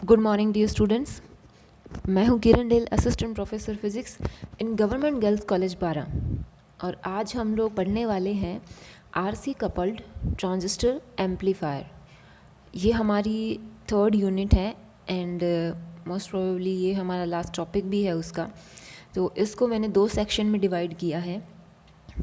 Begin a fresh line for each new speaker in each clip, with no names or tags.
Good morning dear students. मैं हूं Kiran Dell, assistant professor physics in government girls college Bara, और आज हम लोग पढ़ने वाले हैं आरसी कपल्ड ट्रांजिस्टर एम्पलीफायर। ये हमारी थर्ड यूनिट है एंड मोस्ट प्रोबेबली ये हमारा लास्ट टॉपिक भी है उसका। तो इसको मैंने 2 सेक्शन में डिवाइड किया है।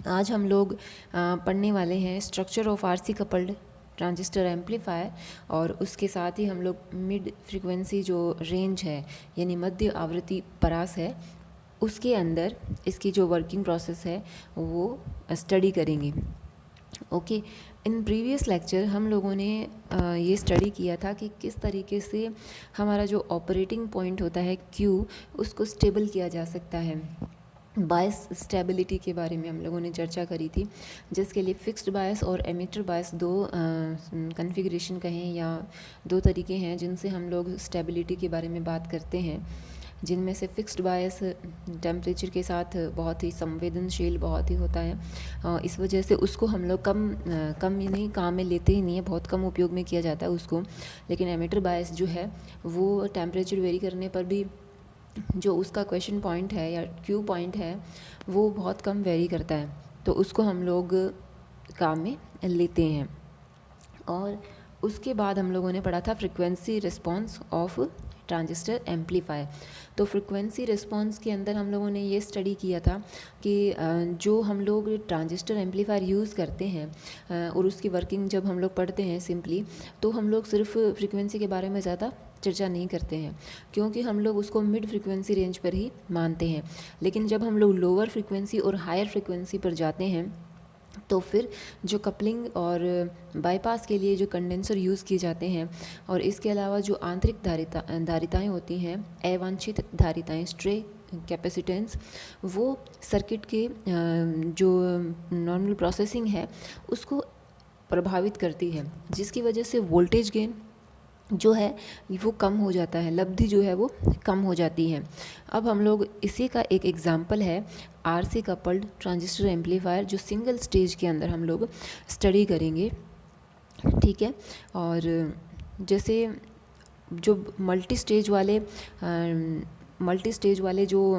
आज हम लोग पढ़ने वाले हैं structure of RC coupled transistor amplifier, और उसके साथ ही हम लोग मिड फ्रीक्वेंसी जो रेंज है यानी मध्य आवृत्ति परास है उसके अंदर इसकी जो वर्किंग प्रोसेस है वो स्टडी करेंगे। ओके, इन प्रीवियस लेक्चर हम लोगों ने ये स्टडी किया था कि किस तरीके से हमारा जो ऑपरेटिंग पॉइंट होता है Q उसको स्टेबल किया जा सकता है। बायस स्टेबिलिटी के बारे में हम लोगों ने चर्चा करी थी, जिसके लिए फिक्स्ड बायस और एमिटर बायस दो कॉन्फ़िगरेशन कहें या दो तरीके हैं जिनसे हम लोग स्टेबिलिटी के बारे में बात करते हैं, जिनमें से फिक्स्ड बायस टेम्परेचर के साथ बहुत ही संवेदनशील बहुत ही होता है। इस वजह से उसको हम लोग कम ही नहीं काम में लेते ही नहीं है, बहुत कम उपयोग में किया जाता है उसको। लेकिन एमिटर बायस जो है वो टेम्परेचर वेरी करने पर भी जो उसका क्वेश्चन पॉइंट है या क्यू पॉइंट है वो बहुत कम वेरी करता है, तो उसको हम लोग काम में लेते हैं। और उसके बाद हम लोगों ने पढ़ा था frequency response of transistor amplifier. तो फ्रीक्वेंसी रिस्पॉन्स के अंदर हम लोगों ने ये स्टडी किया था कि जो हम लोग ट्रांजिस्टर एम्पलीफायर यूज़ करते हैं और उसकी वर्किंग जब हम लोग पढ़ते हैं सिंपली, तो हम लोग सिर्फ फ्रीक्वेंसी के बारे में ज़्यादा चर्चा नहीं करते हैं, क्योंकि हम लोग उसको मिड फ्रीक्वेंसी रेंज पर ही मानते हैं। लेकिन जब हम लोग लोअर फ्रीक्वेंसी और हायर फ्रीक्वेंसी पर जाते हैं तो फिर जो कपलिंग और बाईपास के लिए जो कंडेंसर यूज़ किए जाते हैं, और इसके अलावा जो आंतरिक धारिताएँ होती हैं, अवांछित धारिताएँ, स्ट्रे कैपेसिटेंस, वो सर्किट के जो नॉर्मल प्रोसेसिंग है उसको प्रभावित करती है, जिसकी वजह से वोल्टेज गेन जो है वो कम हो जाता है, लब्धि जो है वो कम हो जाती है। अब हम लोग इसी का एक एग्जांपल है आरसी कपल्ड ट्रांजिस्टर एम्पलीफायर, जो सिंगल स्टेज के अंदर हम लोग स्टडी करेंगे, ठीक है। और जैसे जो मल्टी स्टेज वाले जो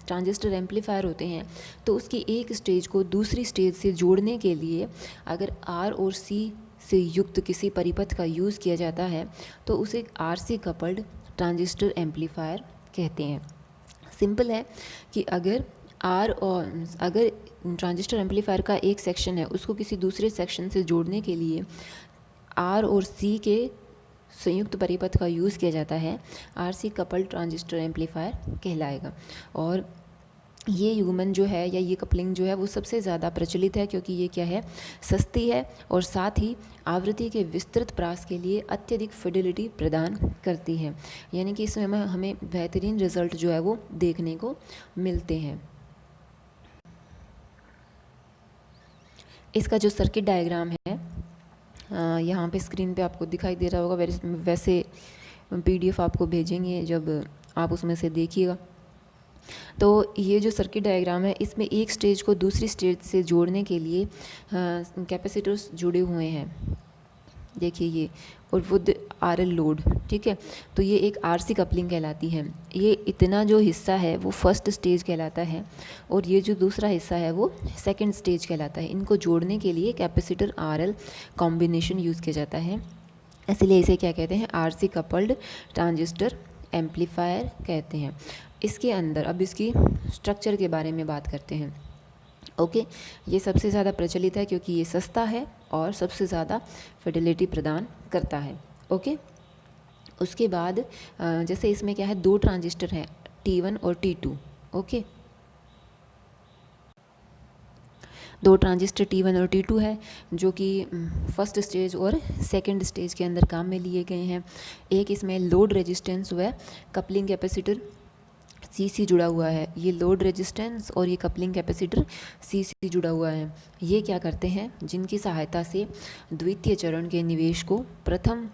ट्रांजिस्टर एम्पलीफायर होते हैं, तो उसकी एक स्टेज को दूसरी स्टेज से जोड़ने के लिए अगर R और C से युक्त किसी परिपथ का यूज़ किया जाता है तो उसे आरसी कपल्ड ट्रांजिस्टर एम्पलीफायर कहते हैं। सिंपल है कि अगर ट्रांजिस्टर एम्पलीफायर का एक सेक्शन है उसको किसी दूसरे सेक्शन से जोड़ने के लिए R और C के संयुक्त परिपथ का यूज़ किया जाता है, आरसी कपल्ड ट्रांजिस्टर एम्पलीफायर कहलाएगा। और ये युग्मन जो है या ये कपलिंग जो है वो सबसे ज़्यादा प्रचलित है, क्योंकि ये क्या है, सस्ती है और साथ ही आवृत्ति के विस्तृत प्रास के लिए अत्यधिक फिडिलिटी प्रदान करती है, यानी कि इसमें हमें बेहतरीन रिजल्ट जो है वो देखने को मिलते हैं। इसका जो सर्किट डायग्राम है यहाँ पे स्क्रीन पे आपको दिखाई दे रहा होगा, वैसे PDF आपको भेजेंगे जब आप उसमें से देखिएगा। तो ये जो सर्किट डायग्राम है इसमें एक स्टेज को दूसरी स्टेज से जोड़ने के लिए कैपेसिटर्स जुड़े हुए हैं, देखिए ये, और विद RL लोड, ठीक है। तो ये एक आरसी कपलिंग कहलाती है। ये इतना जो हिस्सा है वो फर्स्ट स्टेज कहलाता है और ये जो दूसरा हिस्सा है वो सेकंड स्टेज कहलाता है। इनको जोड़ने के लिए कैपेसिटर RL कॉम्बिनेशन यूज़ किया जाता है, इसलिए इसे क्या कहते हैं, आरसी कपल्ड ट्रांजिस्टर एम्पलीफायर कहते हैं। इसके अंदर अब इसकी स्ट्रक्चर के बारे में बात करते हैं। ओके, ये सबसे ज़्यादा प्रचलित है क्योंकि ये सस्ता है और सबसे ज़्यादा फिडिलिटी प्रदान करता है। ओके, उसके बाद जैसे इसमें क्या है, 2 ट्रांजिस्टर हैं T1 और T2। ओके, 2 ट्रांजिस्टर T1 और T2 है जो कि फर्स्ट स्टेज और सेकंड स्टेज के अंदर काम में लिए गए हैं। एक इसमें लोड रेजिस्टेंस व कपलिंग कैपेसिटर CC जुड़ा हुआ है। ये लोड रेजिस्टेंस और ये कपलिंग कैपेसिटर CC जुड़ा हुआ है। ये क्या करते हैं, जिनकी सहायता से द्वितीय चरण के निवेश को प्रथम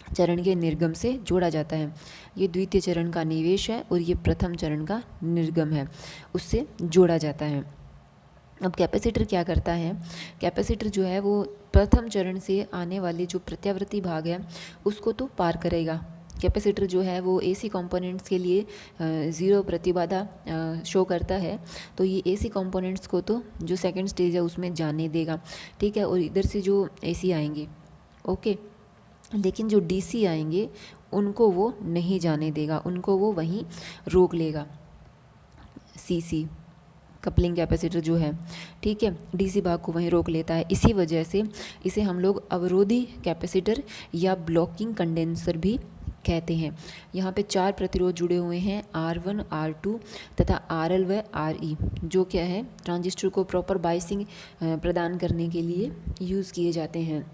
चरण के निर्गम से जोड़ा जाता है। ये द्वितीय चरण का निवेश है और ये प्रथम चरण का निर्गम है, उससे जोड़ा जाता है। अब कैपेसिटर क्या करता है, कैपेसिटर जो है वो प्रथम चरण से आने वाले जो प्रत्यावर्ती भाग है उसको तो पार करेगा, कैपेसिटर जो है वो एसी कंपोनेंट्स के लिए ज़ीरो प्रतिबाधा शो करता है, तो ये एसी कंपोनेंट्स को तो जो सेकंड स्टेज है उसमें जाने देगा, ठीक है। और इधर से जो एसी आएंगे, ओके, लेकिन जो डीसी आएंगे उनको वो नहीं जाने देगा, उनको वो वहीं रोक लेगा। सीसी कपलिंग कैपेसिटर जो है, ठीक है, डीसी भाग को वहीं रोक लेता है। इसी वजह से इसे हम लोग अवरोधी कैपेसिटर या ब्लॉकिंग कंडेंसर भी कहते हैं। यहाँ पे 4 प्रतिरोध जुड़े हुए हैं, R1, R2 तथा RL व RE, जो क्या है ट्रांजिस्टर को प्रॉपर बाइसिंग प्रदान करने के लिए यूज़ किए जाते हैं,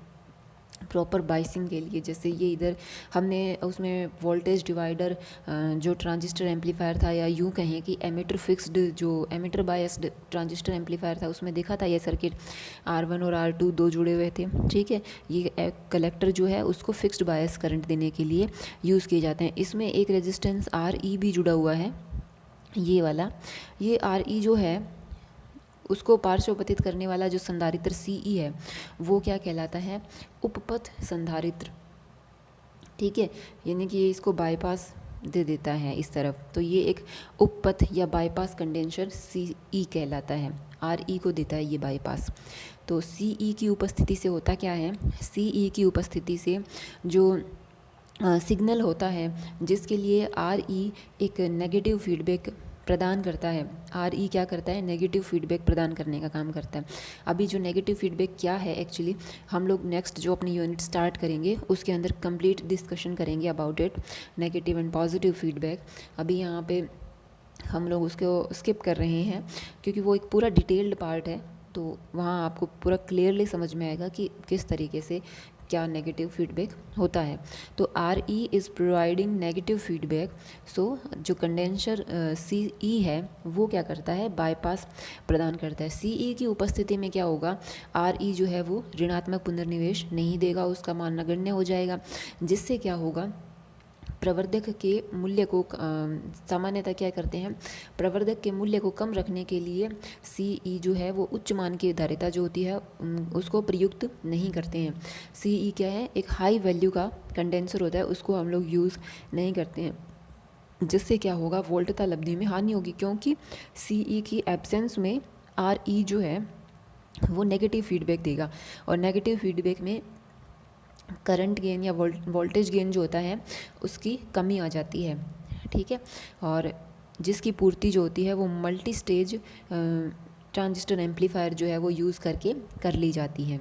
प्रॉपर बाइसिंग के लिए। जैसे ये इधर हमने उसमें वोल्टेज डिवाइडर जो ट्रांजिस्टर एम्पलीफायर था, या यूँ कहें कि एमिटर फिक्स्ड जो एमिटर बायस्ड ट्रांजिस्टर एम्पलीफायर था, उसमें देखा था ये सर्किट R1 और R2 दो जुड़े हुए थे, ठीक है। ये कलेक्टर जो है उसको फिक्स्ड बायस करंट देने के लिए यूज़ किए जाते हैं। इसमें एक रेजिस्टेंस RE भी जुड़ा हुआ है, ये वाला। ये RE जो है उसको पार्श्वपतित करने वाला जो संधारित्र CE है वो क्या कहलाता है, उपपथ संधारित्र, ठीक है। यानी कि ये इसको बाईपास दे देता है इस तरफ, तो ये एक उपपथ या बाईपास कंडेंसर CE कहलाता है, RE को देता है ये बाईपास। तो CE की उपस्थिति से होता क्या है, CE की उपस्थिति से जो सिग्नल होता है जिसके लिए RE एक नेगेटिव फीडबैक प्रदान करता है, RE क्या करता है, नेगेटिव फीडबैक प्रदान करने का काम करता है। अभी जो नेगेटिव फीडबैक क्या है एक्चुअली, हम लोग नेक्स्ट जो अपनी यूनिट स्टार्ट करेंगे उसके अंदर कंप्लीट डिस्कशन करेंगे about it, negative and positive feedback. अभी यहाँ पे हम लोग उसको स्किप कर रहे हैं क्योंकि वो एक पूरा डिटेल्ड पार्ट है, तो वहाँ आपको पूरा क्लियरली समझ में आएगा कि किस तरीके से क्या नेगेटिव फीडबैक होता है। तो RE is providing negative feedback, so जो कंडेंसर CE है वो क्या करता है, बाईपास प्रदान करता है। CE की उपस्थिति में क्या होगा, RE जो है वो ऋणात्मक पुनर्निवेश नहीं देगा, उसका मान नगण्य हो जाएगा, जिससे क्या होगा, प्रवर्धक के मूल्य को सामान्यतः क्या करते हैं, प्रवर्धक के मूल्य को कम रखने के लिए CE जो है वो उच्च मान की धारिता जो होती है उसको प्रयुक्त नहीं करते हैं। CE क्या है, एक हाई वैल्यू का कंडेंसर होता है, उसको हम लोग यूज़ नहीं करते हैं, जिससे क्या होगा, वोल्टता लब्धि में हानि होगी, क्योंकि CE की एब्सेंस में RE जो है वो नेगेटिव फीडबैक देगा, और नेगेटिव फीडबैक में करंट गेन या वोल्टेज गेन जो होता है उसकी कमी आ जाती है, ठीक है। और जिसकी पूर्ति जो होती है वो मल्टी स्टेज ट्रांजिस्टर एम्पलीफायर जो है वो यूज़ करके कर ली जाती है,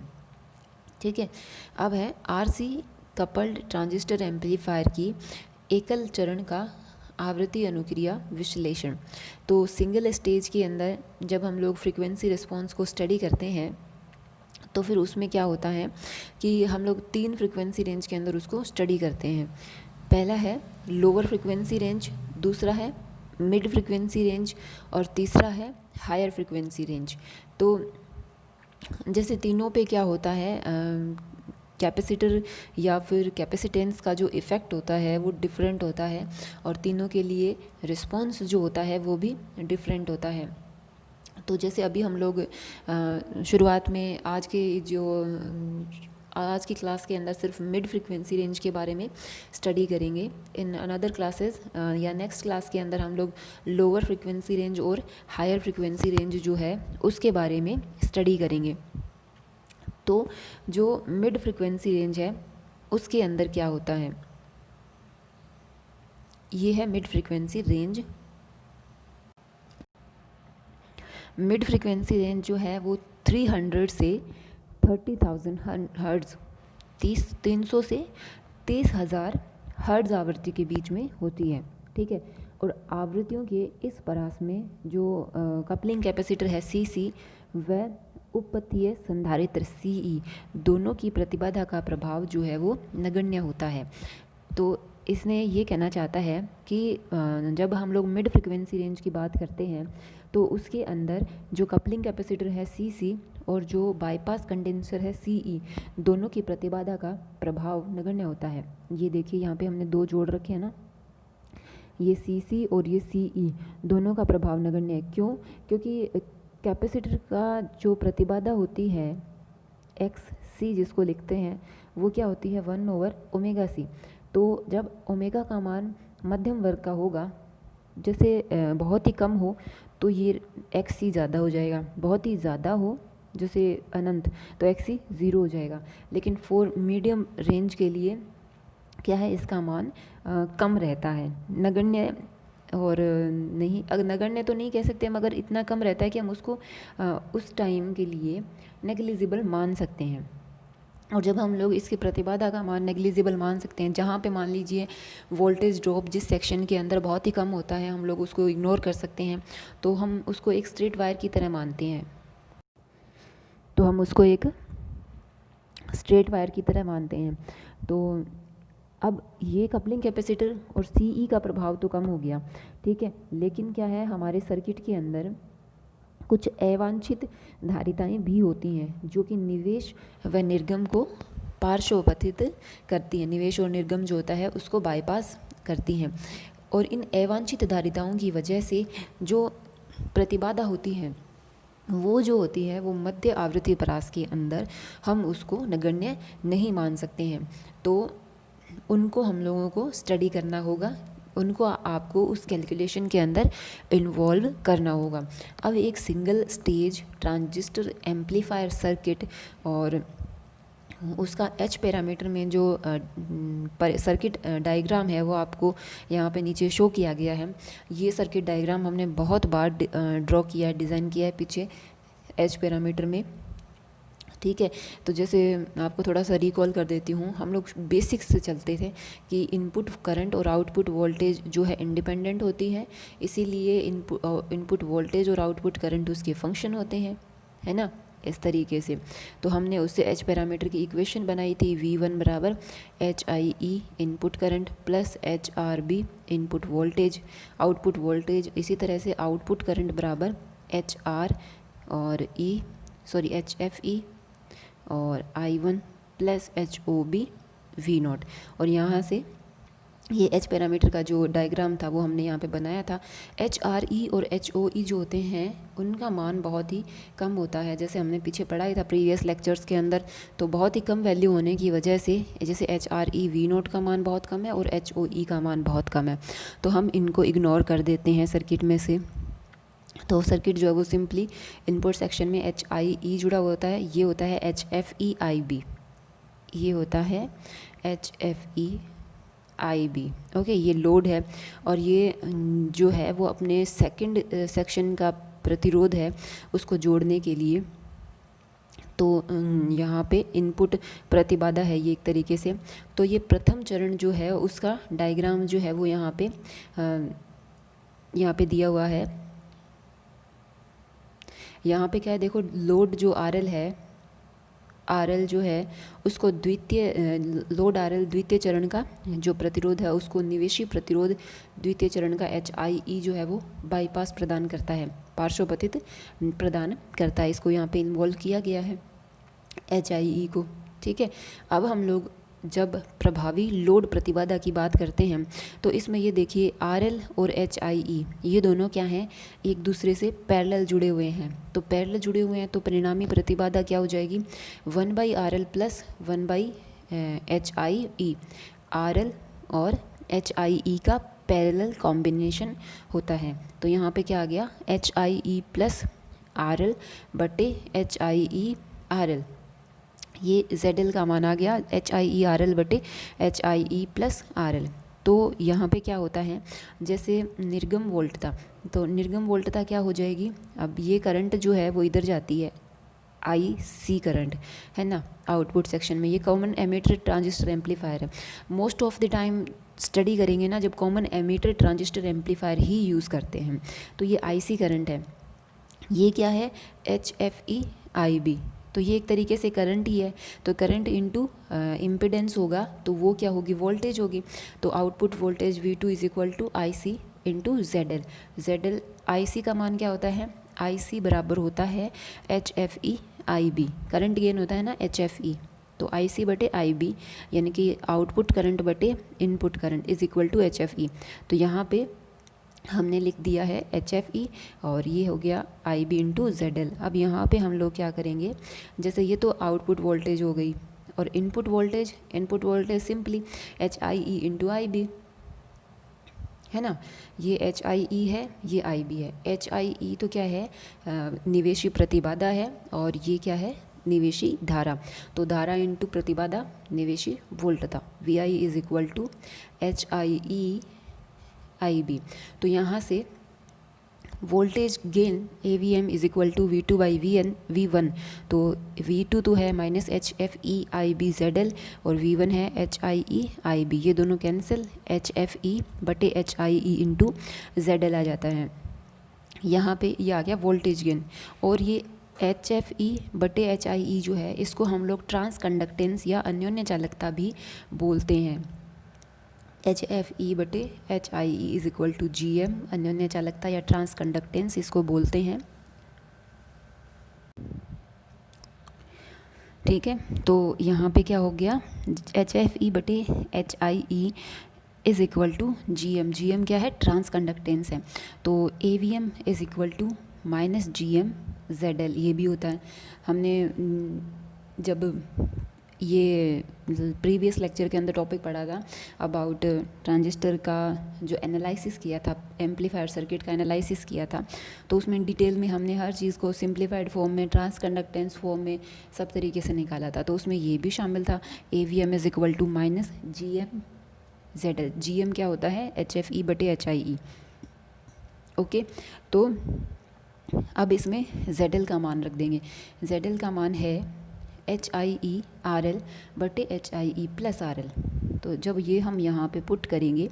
ठीक है। अब है RC कपल्ड ट्रांजिस्टर एम्पलीफायर की एकल चरण का आवृत्ति अनुक्रिया विश्लेषण। तो सिंगल स्टेज के अंदर जब हम लोग फ्रीक्वेंसी रिस्पॉन्स को स्टडी करते हैं तो फिर उसमें क्या होता है कि हम लोग 3 फ्रीक्वेंसी रेंज के अंदर उसको स्टडी करते हैं। पहला है लोअर फ्रीक्वेंसी रेंज, दूसरा है मिड फ्रीक्वेंसी रेंज, और तीसरा है हायर फ्रीक्वेंसी रेंज। तो जैसे तीनों पे क्या होता है, कैपेसिटर या फिर कैपेसिटेंस का जो इफ़ेक्ट होता है वो डिफरेंट होता है, और तीनों के लिए रिस्पॉन्स जो होता है वो भी डिफरेंट होता है। तो जैसे अभी हम लोग शुरुआत में आज की क्लास के अंदर सिर्फ मिड फ्रीक्वेंसी रेंज के बारे में स्टडी करेंगे। इन अनदर क्लासेस या नेक्स्ट क्लास के अंदर हम लोग लोअर फ्रीक्वेंसी रेंज और हायर फ्रीक्वेंसी रेंज जो है उसके बारे में स्टडी करेंगे। तो जो मिड फ्रीक्वेंसी रेंज है उसके अंदर क्या होता है, ये है mid frequency range. Mid frequency range जो है वो 300 से 30,000 हर्ट्ज़, 300 से 30,000 हर्ट्ज़ आवृत्ति के बीच में होती है, ठीक है। और आवृत्तियों के इस परास में जो कपलिंग कैपेसिटर है CC व उपपथीय संधारित्र CE, दोनों की प्रतिबाधा का प्रभाव जो है वो नगण्य होता है। तो इसने ये कहना चाहता है कि जब हम लोग मिड फ्रीक्वेंसी रेंज की बात करते हैं तो उसके अंदर जो कपलिंग कैपेसिटर है CC और जो बाईपास कंडेंसर है CE, दोनों की प्रतिबाधा का प्रभाव नगण्य होता है। ये देखिए यहाँ पे हमने 2 जोड़ रखे हैं ना, ये CC और ये CE, दोनों का प्रभाव नगण्य है। क्यों? क्योंकि कैपेसिटर का जो प्रतिबाधा होती है XC जिसको लिखते हैं वो क्या होती है 1/ωc। तो जब ओमेगा का मान मध्यम वर्ग का होगा, जैसे बहुत ही कम हो तो ये एक्स सी ज़्यादा हो जाएगा, बहुत ही ज़्यादा हो जैसे अनंत तो एक्स सी ज़ीरो हो जाएगा। लेकिन फॉर मीडियम रेंज के लिए क्या है, इसका मान कम रहता है, नगण्य और नहीं, नगण्य तो नहीं कह सकते मगर इतना कम रहता है कि हम उसको उस टाइम के लिए नेग्लिजिबल मान सकते हैं। और जब हम लोग इसकी प्रतिबाधा का मान नेग्लिजिबल मान सकते हैं, जहाँ पे मान लीजिए वोल्टेज ड्रॉप जिस सेक्शन के अंदर बहुत ही कम होता है, हम लोग उसको इग्नोर कर सकते हैं, तो हम उसको एक स्ट्रेट वायर की तरह मानते हैं। तो हम उसको एक स्ट्रेट वायर की तरह मानते हैं। तो अब ये कपलिंग कैपेसिटर और सीई का प्रभाव तो कम हो गया, ठीक है, लेकिन क्या है, हमारे सर्किट के अंदर कुछ अवांछित धारिताएं भी होती हैं जो कि निवेश व निर्गम को पार्श्वपथित करती हैं, निवेश और निर्गम जो होता है उसको बाईपास करती हैं। और इन अवांछित धारिताओं की वजह से जो प्रतिबाधा होती है वो जो होती है वो मध्य आवृत्ति परास के अंदर हम उसको नगण्य नहीं मान सकते हैं। तो उनको हम लोगों को स्टडी करना होगा, उनको आपको उस कैलकुलेशन के अंदर इन्वॉल्व करना होगा। अब एक single stage transistor amplifier circuit और उसका एच पैरामीटर में जो सर्किट डायग्राम है वो आपको यहाँ पे नीचे शो किया गया है। ये सर्किट डायग्राम हमने बहुत बार ड्रॉ किया है, डिज़ाइन किया है पीछे एच पैरामीटर में, ठीक है। तो जैसे आपको थोड़ा सा रिकॉल कर देती हूँ, हम लोग बेसिक्स से चलते थे कि इनपुट करंट और आउटपुट वोल्टेज जो है इंडिपेंडेंट होती है, इसीलिए इनपुट वोल्टेज और आउटपुट करंट उसके फंक्शन होते हैं, है ना, इस तरीके से। तो हमने उससे एच पैरामीटर की इक्वेशन बनाई थी, V1 बराबर HIE input current plus HRB input voltage output voltage, इसी तरह से आउटपुट करंट बराबर HR और HFE और I1 प्लस HOB V0। और यहाँ से ये एच पैरामीटर का जो डायग्राम था वो हमने यहाँ पे बनाया था। HRE और HOE जो होते हैं उनका मान बहुत ही कम होता है, जैसे हमने पीछे पढ़ाया था प्रीवियस लेक्चर्स के अंदर। तो बहुत ही कम वैल्यू होने की वजह से, जैसे HRE V0 का मान बहुत कम है और HOE का मान बहुत कम है, तो हम इनको इग्नोर कर देते हैं सर्किट में से। तो सर्किट जो है वो सिंपली इनपुट सेक्शन में HIE जुड़ा हुआ होता है, ये होता है HFE-IB, ये होता है HFE-IB, ओके। ये लोड है और ये जो है वो अपने सेकंड सेक्शन का प्रतिरोध है उसको जोड़ने के लिए। तो यहाँ पे इनपुट प्रतिबाधा है ये एक तरीके से। तो ये प्रथम चरण जो है उसका डायग्राम जो है वो यहाँ पे दिया हुआ है। यहाँ पे क्या है, देखो लोड जो RL है, RL जो है उसको लोड RL द्वितीय चरण का जो प्रतिरोध है उसको निवेशी प्रतिरोध द्वितीय चरण का HIE जो है वो बाईपास प्रदान करता है, पार्श्वपथित प्रदान करता है। इसको यहाँ पे इन्वॉल्व किया गया है HIE को, ठीक है। अब हम लोग जब प्रभावी लोड प्रतिबाधा की बात करते हैं तो इसमें ये देखिए RL और HIE ये दोनों क्या हैं, एक दूसरे से पैरेलल जुड़े हुए हैं। तो पैरेलल जुड़े हुए हैं तो परिणामी प्रतिबाधा क्या हो जाएगी, 1/RL प्लस 1/HIE। RL और HIE का पैरेलल कॉम्बिनेशन होता है। तो यहाँ पे क्या आ गया, HIE प्लस RL बटे HIE RL, ये ZL का मान आ गया, HIE RL बटे HIE प्लस RL। तो यहाँ पे क्या होता है, जैसे निर्गम वोल्टता, तो निर्गम वोल्टता क्या हो जाएगी, अब ये करंट जो है वो इधर जाती है, IC करंट है ना, आउटपुट सेक्शन में। ये कॉमन एमिटर ट्रांजिस्टर एम्पलीफायर है। Most of the time study करेंगे ना जब कॉमन एमिटर ट्रांजिस्टर एम्पलीफायर ही यूज़ करते हैं, तो ये IC करंट है। ये क्या है, HFE-IB, तो ये एक तरीके से करंट ही है। तो करंट इनटू इम्पिडेंस होगा तो वो क्या होगी, वोल्टेज होगी। तो output voltage V2 is equal to IC into ZL। ZL IC का मान क्या होता है, IC बराबर होता है HFE-IB, करंट गेन होता है ना HFE, तो IC बटे IB यानी कि आउटपुट करंट बटे input current is equal to HFE। तो यहाँ पे हमने लिख दिया है HFE और ये हो गया IB इंटू ZL। अब यहाँ पे हम लोग क्या करेंगे, जैसे ये तो आउटपुट वोल्टेज हो गई और input voltage simply HIE into IB है ना। ये HIE है, ये IB है। HIE तो क्या है, निवेशी प्रतिबाधा है, और ये क्या है, निवेशी धारा। तो धारा इंटू प्रतिबाधा निवेशी वोल्टता, VI is equal to HIE IB। तो यहाँ से voltage gain AVM is equal to V2 by V1। तो V2 तो है माइनस HFE IB ZL, और V1 है HIE IB। ये दोनों कैंसिल, HFE बटे HIE इंटू ZL आ जाता है। यहाँ पे ये आ गया वोल्टेज गेन। और ये HFE बटे HIE जो है, इसको हम लोग ट्रांस कंडक्टेंस या अन्योन्य चालकता भी बोलते हैं। HFE बटे HIE is equal to GM, अन्योन्य चालकता या ट्रांस कंडक्टेंस इसको बोलते हैं। ठीक है, तो यहाँ पे क्या हो गया, HFE बटे HIE is equal to GM। GM क्या है, ट्रांस कंडक्टेंस है। तो AVM is equal to minus GM ZL, ये भी होता है। हमने जब ये प्रीवियस लेक्चर के अंदर टॉपिक पढ़ा था अबाउट ट्रांजिस्टर का, जो एनालिसिस किया था, एम्पलीफायर सर्किट का एनालिसिस किया था, तो उसमें डिटेल में हमने हर चीज़ को सिंप्लीफाइड फॉर्म में, ट्रांस कंडक्टेंस फॉर्म में सब तरीके से निकाला था। तो उसमें ये भी शामिल था, AVM is equal to minus GM ZL। GM क्या होता है, HFE बटे HIE। ओके, तो अब इसमें ZL का मान रख देंगे। ZL का मान है HIE RL बटे HIE प्लस RL। तो जब ये हम यहाँ पे पुट करेंगे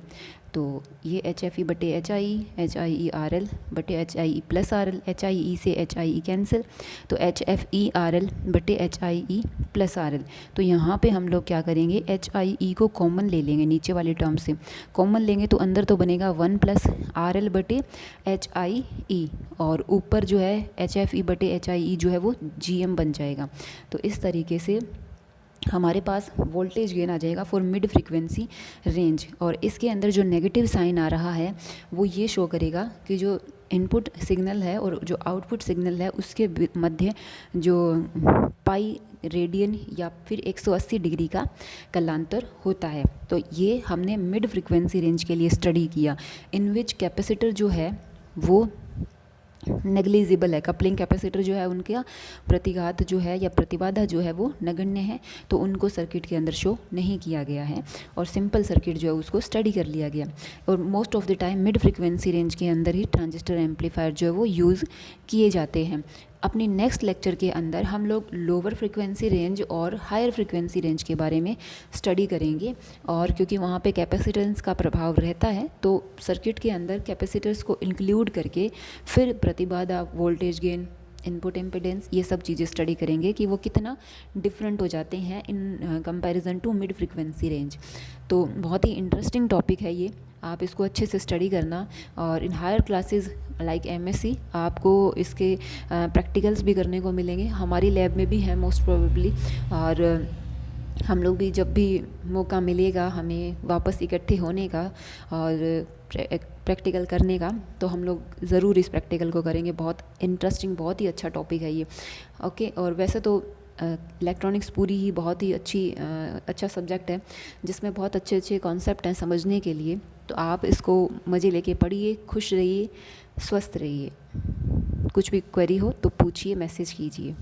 तो ये HFE बटे HIE RL बटे HIE प्लस RL, HIE से HIE कैंसिल, तो HFE RL बटे HIE प्लस RL। तो यहाँ पे हम लोग क्या करेंगे, HIE को कॉमन ले लेंगे, नीचे वाले टर्म से कॉमन लेंगे तो अंदर तो बनेगा 1 प्लस RL बटे HIE, और ऊपर जो है HFE बटे HIE जो है वो GM बन जाएगा। तो इस तरीके से हमारे पास वोल्टेज गेन आ जाएगा फॉर मिड फ्रीक्वेंसी रेंज। और इसके अंदर जो नेगेटिव साइन आ रहा है वो ये शो करेगा कि जो इनपुट सिग्नल है और जो आउटपुट सिग्नल है उसके मध्य जो पाई रेडियन या फिर 180 डिग्री का कलांतर होता है। तो ये हमने मिड फ्रीक्वेंसी रेंज के लिए स्टडी किया, इन विच कैपेसिटर जो है वो नेग्लिजिबल है। कपलिंग कैपेसिटर जो है उनका प्रतिघात जो है या प्रतिबाधा जो है वो नगण्य है, तो उनको सर्किट के अंदर शो नहीं किया गया है, और सिंपल सर्किट जो है उसको स्टडी कर लिया गया। और most of the time mid frequency range के अंदर ही ट्रांजिस्टर एम्पलीफायर जो है वो यूज़ किए जाते हैं। अपनी नेक्स्ट लेक्चर के अंदर हम लोग लोअर फ्रीक्वेंसी रेंज और हायर फ्रीक्वेंसी रेंज के बारे में स्टडी करेंगे, और क्योंकि वहाँ पे कैपेसिटेंस का प्रभाव रहता है तो सर्किट के अंदर कैपेसिटर्स को इंक्लूड करके फिर प्रतिबाधा, वोल्टेज गेन, इनपुट इम्पीडेंस, ये सब चीज़ें स्टडी करेंगे कि वो कितना डिफरेंट हो जाते हैं in comparison to mid frequency range. तो बहुत ही इंटरेस्टिंग टॉपिक है ये, आप इसको अच्छे से स्टडी करना। और in higher classes like MSc आपको इसके प्रैक्टिकल्स भी करने को मिलेंगे, हमारी लैब में भी है मोस्ट प्रोबेबली। और हम लोग भी जब भी मौका मिलेगा हमें वापस इकट्ठे होने का और प्रैक्टिकल करने का, तो हम लोग ज़रूर इस प्रैक्टिकल को करेंगे। बहुत इंटरेस्टिंग, बहुत ही अच्छा टॉपिक है ये। ओके, और वैसे तो इलेक्ट्रॉनिक्स पूरी ही बहुत ही अच्छा सब्जेक्ट है, जिसमें बहुत अच्छे अच्छे कॉन्सेप्ट हैं समझने के लिए। तो आप इसको मज़े लेके पढ़िए, खुश रहिए, स्वस्थ रहिए। कुछ भी क्वेरी हो तो पूछिए, मैसेज कीजिए।